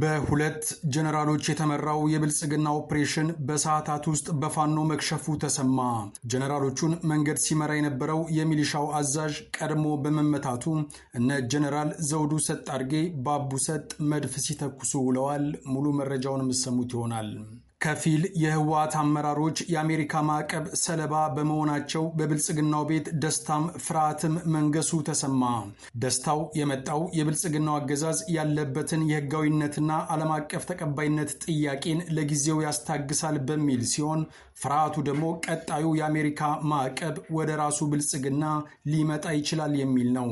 በሁለት ጀነራሎች የተመራው የብልጽግና ኦፕሬሽን በሰዓታት ውስጥ በፋኖ መክሸፉ ተሰማ። ጀነራሎቹን መንገድ ሲመራ የነበረው የሚሊሻው አዛዥ ቀድሞ በመመታቱ እነ ጀነራል ዘውዱ ሰጥ አርጌ ባቡ ሰጥ መድፍ ሲተኩሱ ውለዋል። ሙሉ መረጃውን የምትሰሙት ይሆናል። ከፊል የህወሓት አመራሮች የአሜሪካ ማዕቀብ ሰለባ በመሆናቸው በብልጽግናው ቤት ደስታም ፍርሃትም መንገሱ ተሰማ። ደስታው የመጣው የብልጽግናው አገዛዝ ያለበትን የህጋዊነትና ዓለም አቀፍ ተቀባይነት ጥያቄን ለጊዜው ያስታግሳል በሚል ሲሆን ፍርሃቱ ደግሞ ቀጣዩ የአሜሪካ ማዕቀብ ወደ ራሱ ብልጽግና ሊመጣ ይችላል የሚል ነው።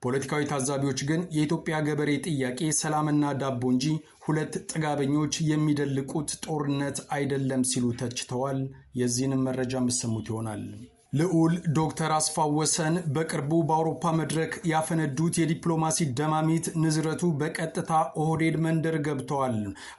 ፖለቲካዊ ታዛቢዎች ግን የኢትዮጵያ ገበሬ ጥያቄ ሰላምና ዳቦ እንጂ ሁለት ጥጋበኞች የሚደልቁት ጦርነት አይደለም ሲሉ ተችተዋል። የዚህንም መረጃ የምትሰሙት ይሆናል። ልዑል ዶክተር አስፋው ወሰን በቅርቡ በአውሮፓ መድረክ ያፈነዱት የዲፕሎማሲ ደማሚት ንዝረቱ በቀጥታ ኦህዴድ መንደር ገብተዋል።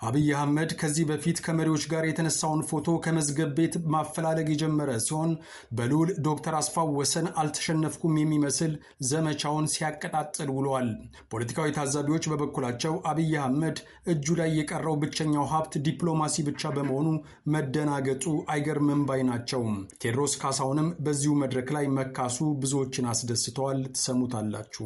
አብይ አህመድ ከዚህ በፊት ከመሪዎች ጋር የተነሳውን ፎቶ ከመዝገብ ቤት ማፈላለግ የጀመረ ሲሆን በልዑል ዶክተር አስፋው ወሰን አልተሸነፍኩም የሚመስል ዘመቻውን ሲያቀጣጥል ውለዋል። ፖለቲካዊ ታዛቢዎች በበኩላቸው አብይ አህመድ እጁ ላይ የቀረው ብቸኛው ሀብት ዲፕሎማሲ ብቻ በመሆኑ መደናገጡ አይገርምም ባይ ናቸው። ቴዎድሮስ ካሳሁንም በዚሁ መድረክ ላይ መካሱ ብዙዎችን አስደስተዋል። ትሰሙታላችሁ።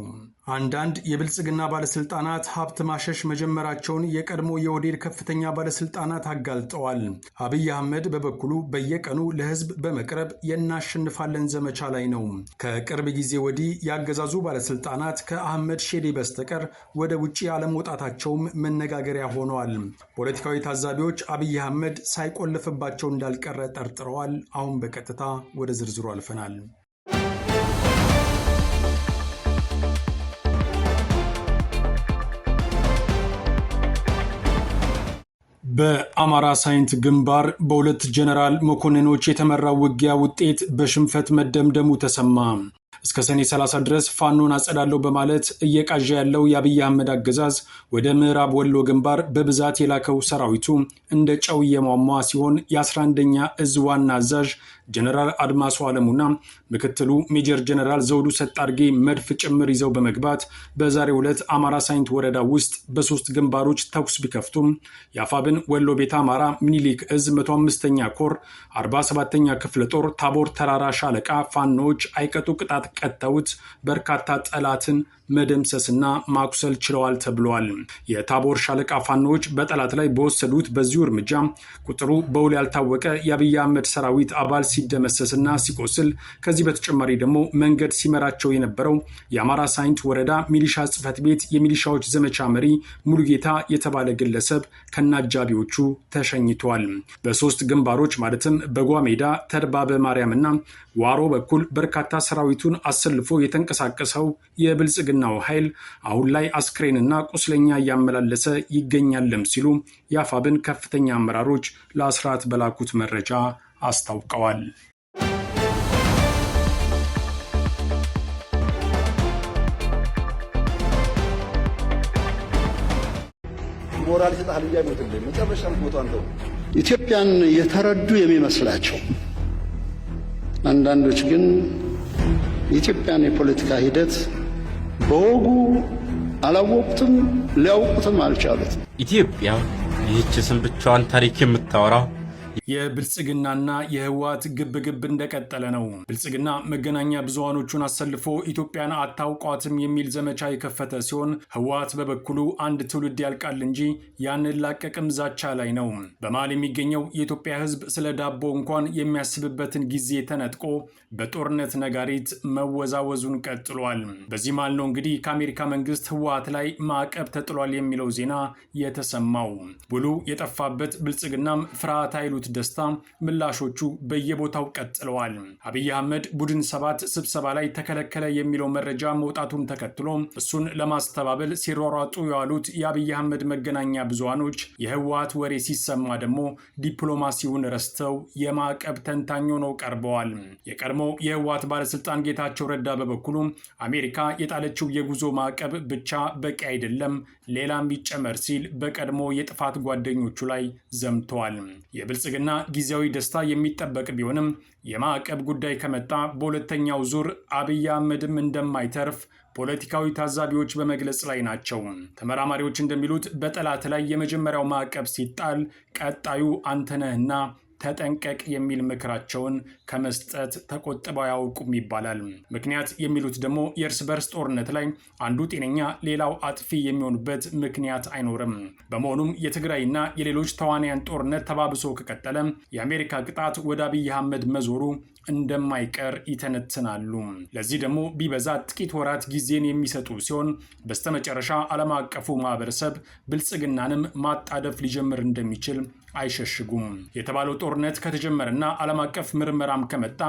አንዳንድ የብልጽግና ባለስልጣናት ሀብት ማሸሽ መጀመራቸውን የቀድሞ የኦህዴድ ከፍተኛ ባለስልጣናት አጋልጠዋል። አብይ አህመድ በበኩሉ በየቀኑ ለህዝብ በመቅረብ የናሸንፋለን ዘመቻ ላይ ነው። ከቅርብ ጊዜ ወዲህ ያገዛዙ ባለስልጣናት ከአህመድ ሼዴ በስተቀር ወደ ውጭ አለመውጣታቸውም መነጋገሪያ ሆነዋል። ፖለቲካዊ ታዛቢዎች አብይ አህመድ ሳይቆልፍባቸው እንዳልቀረ ጠርጥረዋል። አሁን በቀጥታ ወደ ዝርዝሩ አልፈናል። በአማራ ሳይንት ግንባር በሁለት ጀነራል መኮንኖች የተመራው ውጊያ ውጤት በሽንፈት መደምደሙ ተሰማ። እስከ ሰኔ 30 ድረስ ፋኖን አጸዳለሁ በማለት እየቃዣ ያለው የአብይ አህመድ አገዛዝ ወደ ምዕራብ ወሎ ግንባር በብዛት የላከው ሰራዊቱ እንደ ጨው እየሟሟ ሲሆን የ11ኛ እዝ ዋና አዛዥ ጀነራል አድማሱ አለሙና ምክትሉ ሜጀር ጀነራል ዘውዱ ሰጥ አርጌ መድፍ ጭምር ይዘው በመግባት በዛሬው ዕለት አማራ ሳይንት ወረዳ ውስጥ በሶስት ግንባሮች ተኩስ ቢከፍቱም የአፋብን ወሎ ቤተ አማራ ሚኒሊክ እዝ 105ኛ ኮር 47ኛ ክፍለ ጦር ታቦር ተራራ ሻለቃ ፋኖዎች አይቀጡ ቅጣት ቀጠውት በርካታ ጠላትን መደምሰስና ማቁሰል ችለዋል ተብሏል። የታቦር ሻለቃ ፋኖዎች በጠላት ላይ በወሰዱት በዚሁ እርምጃ ቁጥሩ በውል ያልታወቀ የአብይ አህመድ ሰራዊት አባል ሲደመሰስና ሲቆስል፣ ከዚህ በተጨማሪ ደግሞ መንገድ ሲመራቸው የነበረው የአማራ ሳይንት ወረዳ ሚሊሻ ጽሕፈት ቤት የሚሊሻዎች ዘመቻ መሪ ሙሉጌታ የተባለ ግለሰብ ከናጃቢዎቹ ተሸኝቷል። በሶስት ግንባሮች ማለትም በጓሜዳ ተድባበ ማርያምና ዋሮ በኩል በርካታ ሰራዊቱን አሰልፎ የተንቀሳቀሰው የብልጽግናው ኃይል አሁን ላይ አስክሬንና ቁስለኛ እያመላለሰ ይገኛልም ሲሉ የአፋብን ከፍተኛ አመራሮች ለአስራት በላኩት መረጃ አስታውቀዋል። ሞራል ይሰጣል እንጂ አይሞትልህም። መጨረሻም ሞቶ አንተው ኢትዮጵያን የተረዱ የሚመስላቸው አንዳንዶች ግን የኢትዮጵያን የፖለቲካ ሂደት በወጉ አላወቁትም፣ ሊያውቁትም አልቻሉትም። ኢትዮጵያ ይህች ስም ብቻዋን ታሪክ የምታወራ የብልጽግናና የህወሓት ግብግብ እንደቀጠለ ነው። ብልጽግና መገናኛ ብዙሃኖቹን አሰልፎ ኢትዮጵያን አታውቋትም የሚል ዘመቻ የከፈተ ሲሆን ህወሓት በበኩሉ አንድ ትውልድ ያልቃል እንጂ ያንላቀቅም ዛቻ ላይ ነው። በመሃል የሚገኘው የኢትዮጵያ ህዝብ ስለ ዳቦ እንኳን የሚያስብበትን ጊዜ ተነጥቆ በጦርነት ነጋሪት መወዛወዙን ቀጥሏል። በዚህ መሃል ነው እንግዲህ ከአሜሪካ መንግስት ህወሓት ላይ ማዕቀብ ተጥሏል የሚለው ዜና የተሰማው። ውሉ የጠፋበት ብልጽግናም ፍርሃት ኃይሉ ደስታ ምላሾቹ በየቦታው ቀጥለዋል። አብይ አህመድ ቡድን 7 ስብሰባ ላይ ተከለከለ የሚለው መረጃ መውጣቱን ተከትሎ እሱን ለማስተባበል ሲሯሯጡ የዋሉት የአብይ አህመድ መገናኛ ብዙሃኖች የህወሓት ወሬ ሲሰማ ደግሞ ዲፕሎማሲውን ረስተው የማዕቀብ ተንታኝ ሆነው ቀርበዋል። የቀድሞው የህወሓት ባለስልጣን ጌታቸው ረዳ በበኩሉ አሜሪካ የጣለችው የጉዞ ማዕቀብ ብቻ በቂ አይደለም፣ ሌላም ይጨመር ሲል በቀድሞ የጥፋት ጓደኞቹ ላይ ዘምተዋል። የብልጽግና ጊዜያዊ ደስታ የሚጠበቅ ቢሆንም የማዕቀብ ጉዳይ ከመጣ በሁለተኛው ዙር አብይ አህመድም እንደማይተርፍ ፖለቲካዊ ታዛቢዎች በመግለጽ ላይ ናቸው። ተመራማሪዎች እንደሚሉት በጠላት ላይ የመጀመሪያው ማዕቀብ ሲጣል ቀጣዩ አንተነህና ተጠንቀቅ የሚል ምክራቸውን ከመስጠት ተቆጥበው ያውቁም ይባላል። ምክንያት የሚሉት ደግሞ የእርስ በርስ ጦርነት ላይ አንዱ ጤነኛ ሌላው አጥፊ የሚሆኑበት ምክንያት አይኖርም። በመሆኑም የትግራይና የሌሎች ተዋናያን ጦርነት ተባብሶ ከቀጠለ የአሜሪካ ቅጣት ወደ አብይ አህመድ መዞሩ እንደማይቀር ይተነትናሉ። ለዚህ ደግሞ ቢበዛ ጥቂት ወራት ጊዜን የሚሰጡ ሲሆን በስተመጨረሻ ዓለም አቀፉ ማህበረሰብ ብልጽግናንም ማጣደፍ ሊጀምር እንደሚችል አይሸሽጉም። የተባለው ጦርነት ከተጀመረና ዓለም አቀፍ ምርመራም ከመጣ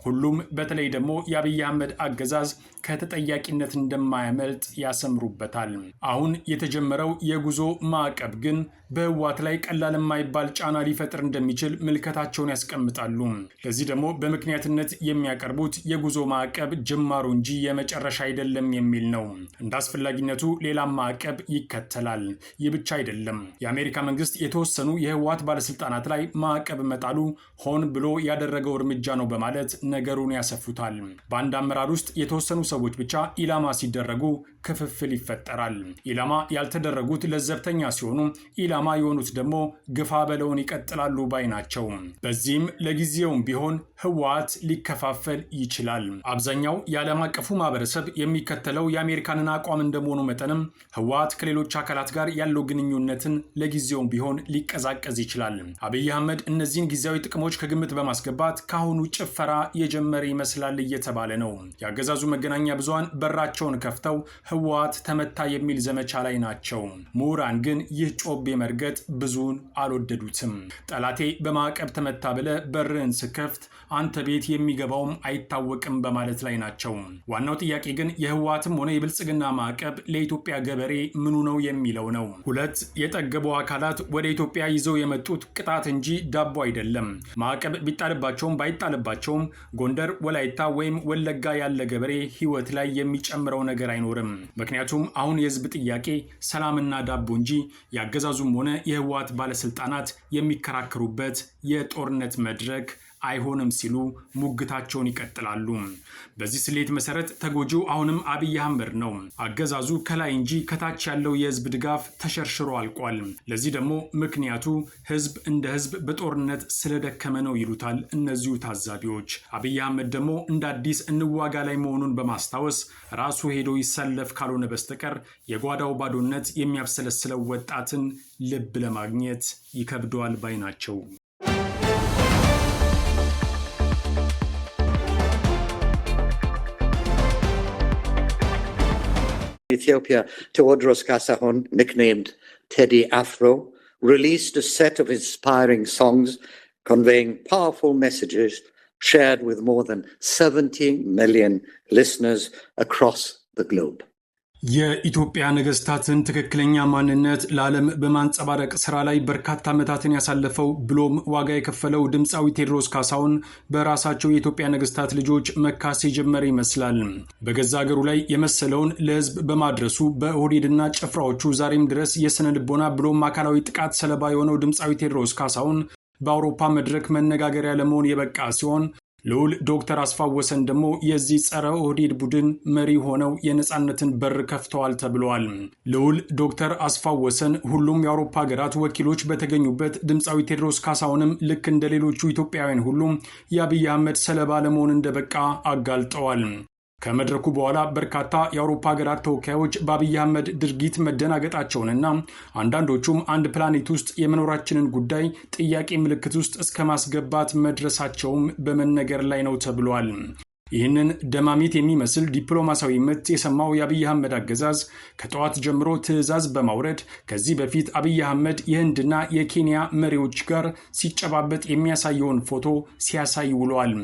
ሁሉም በተለይ ደግሞ የአብይ አህመድ አገዛዝ ከተጠያቂነት እንደማያመልጥ ያሰምሩበታል። አሁን የተጀመረው የጉዞ ማዕቀብ ግን በህወሓት ላይ ቀላል የማይባል ጫና ሊፈጥር እንደሚችል ምልከታቸውን ያስቀምጣሉ። ለዚህ ደግሞ በምክንያትነት የሚያቀርቡት የጉዞ ማዕቀብ ጅማሩ እንጂ የመጨረሻ አይደለም የሚል ነው። እንደ አስፈላጊነቱ ሌላም ማዕቀብ ይከተላል። ይህ ብቻ አይደለም። የአሜሪካ መንግስት የተወሰኑ የህወሓት ባለስልጣናት ላይ ማዕቀብ መጣሉ ሆን ብሎ ያደረገው እርምጃ ነው በማለት ነገሩን ያሰፉታል። በአንድ አመራር ውስጥ የተወሰኑ ሰዎች ብቻ ኢላማ ሲደረጉ ክፍፍል ይፈጠራል። ኢላማ ያልተደረጉት ለዘብተኛ ሲሆኑ፣ ኢላማ የሆኑት ደግሞ ግፋ በለውን ይቀጥላሉ ባይ ናቸው። በዚህም ለጊዜውም ቢሆን ህወሓት ሊከፋፈል ይችላል። አብዛኛው የዓለም አቀፉ ማህበረሰብ የሚከተለው የአሜሪካንን አቋም እንደመሆኑ መጠንም ህወሓት ከሌሎች አካላት ጋር ያለው ግንኙነትን ለጊዜውም ቢሆን ሊቀዛቀዝ ይችላል። አብይ አህመድ እነዚህን ጊዜያዊ ጥቅሞች ከግምት በማስገባት ከአሁኑ ጭፈራ የጀመረ ይመስላል እየተባለ ነው። የአገዛዙ መገናኛ ብዙሃን በራቸውን ከፍተው ህወሓት ተመታ የሚል ዘመቻ ላይ ናቸው። ምሁራን ግን ይህ ጮቤ መርገጥ ብዙን አልወደዱትም። ጠላቴ በማዕቀብ ተመታ ብለ በርህን ስከፍት አንተ ቤት የሚገባውም አይታወቅም በማለት ላይ ናቸው። ዋናው ጥያቄ ግን የህወሓትም ሆነ የብልጽግና ማዕቀብ ለኢትዮጵያ ገበሬ ምኑ ነው የሚለው ነው። ሁለት የጠገቡ አካላት ወደ ኢትዮጵያ ይዘው የመጡት ቅጣት እንጂ ዳቦ አይደለም። ማዕቀብ ቢጣልባቸውም ባይጣልባቸውም ጎንደር፣ ወላይታ ወይም ወለጋ ያለ ገበሬ ህይወት ላይ የሚጨምረው ነገር አይኖርም። ምክንያቱም አሁን የህዝብ ጥያቄ ሰላምና ዳቦ እንጂ የአገዛዙም ሆነ የህወሓት ባለስልጣናት የሚከራከሩበት የጦርነት መድረክ አይሆንም ሲሉ ሙግታቸውን ይቀጥላሉ። በዚህ ስሌት መሰረት ተጎጂው አሁንም አብይ አህመድ ነው። አገዛዙ ከላይ እንጂ ከታች ያለው የህዝብ ድጋፍ ተሸርሽሮ አልቋል። ለዚህ ደግሞ ምክንያቱ ህዝብ እንደ ህዝብ በጦርነት ስለደከመ ነው ይሉታል እነዚሁ ታዛቢዎች። አብይ አህመድ ደግሞ እንደ አዲስ እንዋጋ ላይ መሆኑን በማስታወስ ራሱ ሄዶ ይሰለፍ ካልሆነ በስተቀር የጓዳው ባዶነት የሚያብሰለስለው ወጣትን ልብ ለማግኘት ይከብደዋል ባይ ናቸው። Ethiopia, Tewodros Kasahon, nicknamed Teddy Afro, released a set of inspiring songs conveying powerful messages shared with more than 70 million listeners across the globe. የኢትዮጵያ ነገስታትን ትክክለኛ ማንነት ለዓለም በማንጸባረቅ ስራ ላይ በርካታ ዓመታትን ያሳለፈው ብሎም ዋጋ የከፈለው ድምፃዊ ቴዎድሮስ ካሳሁን በራሳቸው የኢትዮጵያ ነገስታት ልጆች መካስ የጀመረ ይመስላል። በገዛ ሀገሩ ላይ የመሰለውን ለህዝብ በማድረሱ በኦህዴድና ጭፍራዎቹ ዛሬም ድረስ የስነ ልቦና ብሎም አካላዊ ጥቃት ሰለባ የሆነው ድምፃዊ ቴዎድሮስ ካሳሁን በአውሮፓ መድረክ መነጋገሪያ ለመሆን የበቃ ሲሆን ልዑል ዶክተር አስፋው ወሰን ደግሞ የዚህ ጸረ ኦህዴድ ቡድን መሪ ሆነው የነጻነትን በር ከፍተዋል ተብሏል። ልዑል ዶክተር አስፋው ወሰን ሁሉም የአውሮፓ ሀገራት ወኪሎች በተገኙበት ድምፃዊ ቴዎድሮስ ካሳሁንም ልክ እንደ ሌሎቹ ኢትዮጵያውያን ሁሉ የአብይ አህመድ ሰለባ ለመሆን እንደበቃ አጋልጠዋል። ከመድረኩ በኋላ በርካታ የአውሮፓ ሀገራት ተወካዮች በአብይ አህመድ ድርጊት መደናገጣቸውንና አንዳንዶቹም አንድ ፕላኔት ውስጥ የመኖራችንን ጉዳይ ጥያቄ ምልክት ውስጥ እስከ ማስገባት መድረሳቸውም በመነገር ላይ ነው ተብሏል። ይህንን ደማሚት የሚመስል ዲፕሎማሲያዊ ምት የሰማው የአብይ አህመድ አገዛዝ ከጠዋት ጀምሮ ትዕዛዝ በማውረድ ከዚህ በፊት አብይ አህመድ የህንድና የኬንያ መሪዎች ጋር ሲጨባበጥ የሚያሳየውን ፎቶ ሲያሳይ ውሏል።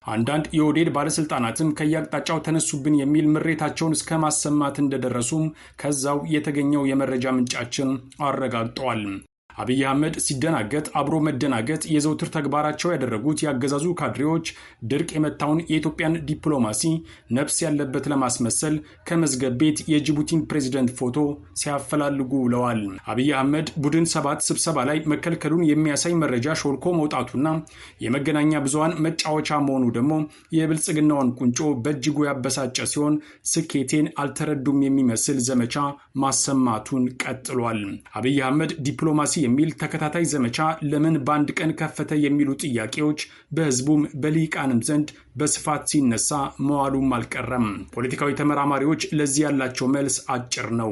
አንዳንድ የኦህዴድ ባለስልጣናትም ከየአቅጣጫው ተነሱብን የሚል ምሬታቸውን እስከ ማሰማት እንደደረሱም ከዛው የተገኘው የመረጃ ምንጫችን አረጋግጠዋል። አብይ አህመድ ሲደናገጥ አብሮ መደናገጥ የዘውትር ተግባራቸው ያደረጉት ያገዛዙ ካድሬዎች ድርቅ የመታውን የኢትዮጵያን ዲፕሎማሲ ነፍስ ያለበት ለማስመሰል ከመዝገብ ቤት የጅቡቲን ፕሬዝዳንት ፎቶ ሲያፈላልጉ ውለዋል። አብይ አህመድ ቡድን 7 ስብሰባ ላይ መከልከሉን የሚያሳይ መረጃ ሾልኮ መውጣቱና የመገናኛ ብዙሃን መጫወቻ መሆኑ ደግሞ የብልጽግናውን ቁንጮ በእጅጉ ያበሳጨ ሲሆን ስኬቴን አልተረዱም የሚመስል ዘመቻ ማሰማቱን ቀጥሏል። አብይ አህመድ ዲፕሎማሲ የሚል ተከታታይ ዘመቻ ለምን በአንድ ቀን ከፈተ የሚሉ ጥያቄዎች በህዝቡም በሊቃንም ዘንድ በስፋት ሲነሳ መዋሉም አልቀረም። ፖለቲካዊ ተመራማሪዎች ለዚህ ያላቸው መልስ አጭር ነው።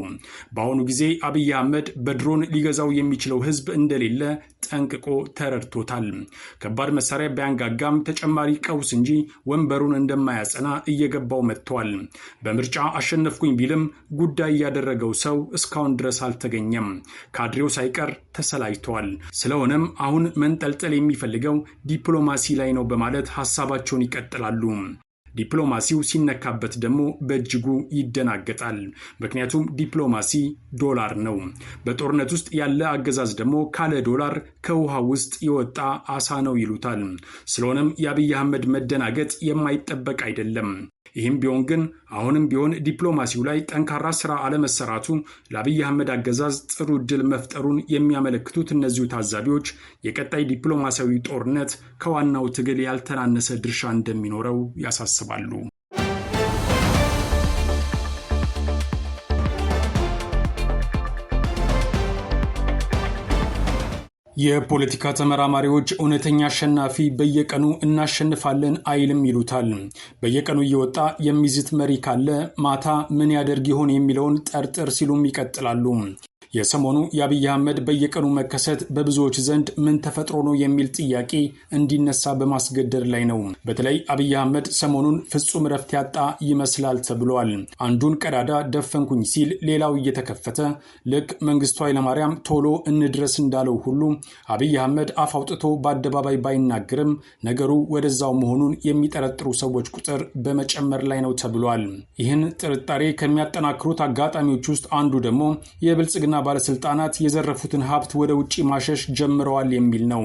በአሁኑ ጊዜ አብይ አህመድ በድሮን ሊገዛው የሚችለው ህዝብ እንደሌለ ጠንቅቆ ተረድቶታል። ከባድ መሳሪያ ቢያንጋጋም ተጨማሪ ቀውስ እንጂ ወንበሩን እንደማያጸና እየገባው መጥቷል። በምርጫ አሸነፍኩኝ ቢልም ጉዳይ ያደረገው ሰው እስካሁን ድረስ አልተገኘም። ካድሬው ሳይቀር ተሰላይቷል። ስለሆነም አሁን መንጠልጠል የሚፈልገው ዲፕሎማሲ ላይ ነው በማለት ሐሳባቸውን ይቀጥላሉ። ዲፕሎማሲው ሲነካበት ደግሞ በእጅጉ ይደናገጣል። ምክንያቱም ዲፕሎማሲ ዶላር ነው። በጦርነት ውስጥ ያለ አገዛዝ ደግሞ ካለ ዶላር ከውሃ ውስጥ የወጣ አሳ ነው ይሉታል። ስለሆነም የአብይ አህመድ መደናገጥ የማይጠበቅ አይደለም። ይህም ቢሆን ግን አሁንም ቢሆን ዲፕሎማሲው ላይ ጠንካራ ስራ አለመሰራቱ ለአብይ አህመድ አገዛዝ ጥሩ ዕድል መፍጠሩን የሚያመለክቱት እነዚሁ ታዛቢዎች የቀጣይ ዲፕሎማሲያዊ ጦርነት ከዋናው ትግል ያልተናነሰ ድርሻ እንደሚኖረው ያሳስባሉ። የፖለቲካ ተመራማሪዎች እውነተኛ አሸናፊ በየቀኑ እናሸንፋለን አይልም ይሉታል። በየቀኑ እየወጣ የሚዝት መሪ ካለ ማታ ምን ያደርግ ይሆን የሚለውን ጠርጥር ሲሉም ይቀጥላሉ። የሰሞኑ የአብይ አህመድ በየቀኑ መከሰት በብዙዎች ዘንድ ምን ተፈጥሮ ነው የሚል ጥያቄ እንዲነሳ በማስገደድ ላይ ነው። በተለይ አብይ አህመድ ሰሞኑን ፍጹም ረፍት ያጣ ይመስላል ተብሏል። አንዱን ቀዳዳ ደፈንኩኝ ሲል ሌላው እየተከፈተ ልክ መንግስቱ ኃይለማርያም ቶሎ እንድረስ እንዳለው ሁሉ አብይ አህመድ አፍ አውጥቶ በአደባባይ ባይናገርም ነገሩ ወደዛው መሆኑን የሚጠረጥሩ ሰዎች ቁጥር በመጨመር ላይ ነው ተብሏል። ይህን ጥርጣሬ ከሚያጠናክሩት አጋጣሚዎች ውስጥ አንዱ ደግሞ የብልጽግና ባለስልጣናት የዘረፉትን ሀብት ወደ ውጪ ማሸሽ ጀምረዋል የሚል ነው።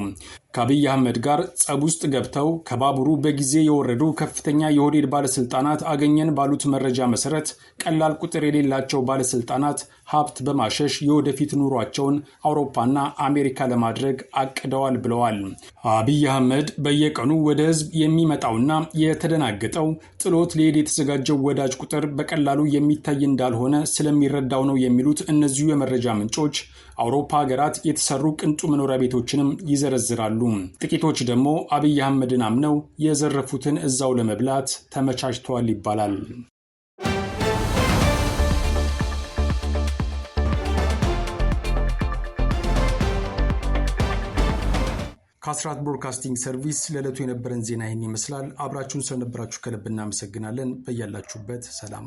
ከአብይ አህመድ ጋር ጸብ ውስጥ ገብተው ከባቡሩ በጊዜ የወረዱ ከፍተኛ የኦህዴድ ባለስልጣናት አገኘን ባሉት መረጃ መሰረት ቀላል ቁጥር የሌላቸው ባለስልጣናት ሀብት በማሸሽ የወደፊት ኑሯቸውን አውሮፓና አሜሪካ ለማድረግ አቅደዋል ብለዋል። አብይ አህመድ በየቀኑ ወደ ህዝብ የሚመጣውና የተደናገጠው ጥሎት ሊሄድ የተዘጋጀው ወዳጅ ቁጥር በቀላሉ የሚታይ እንዳልሆነ ስለሚረዳው ነው የሚሉት እነዚሁ የመረጃ ምንጮች አውሮፓ ሀገራት የተሰሩ ቅንጡ መኖሪያ ቤቶችንም ይዘረዝራሉ። ጥቂቶች ደግሞ አብይ አህመድን አምነው የዘረፉትን እዛው ለመብላት ተመቻችተዋል ይባላል። ከአስራት ብሮድካስቲንግ ሰርቪስ ለዕለቱ የነበረን ዜና ይህን ይመስላል። አብራችሁን ስለነበራችሁ ከልብ እናመሰግናለን። በያላችሁበት ሰላም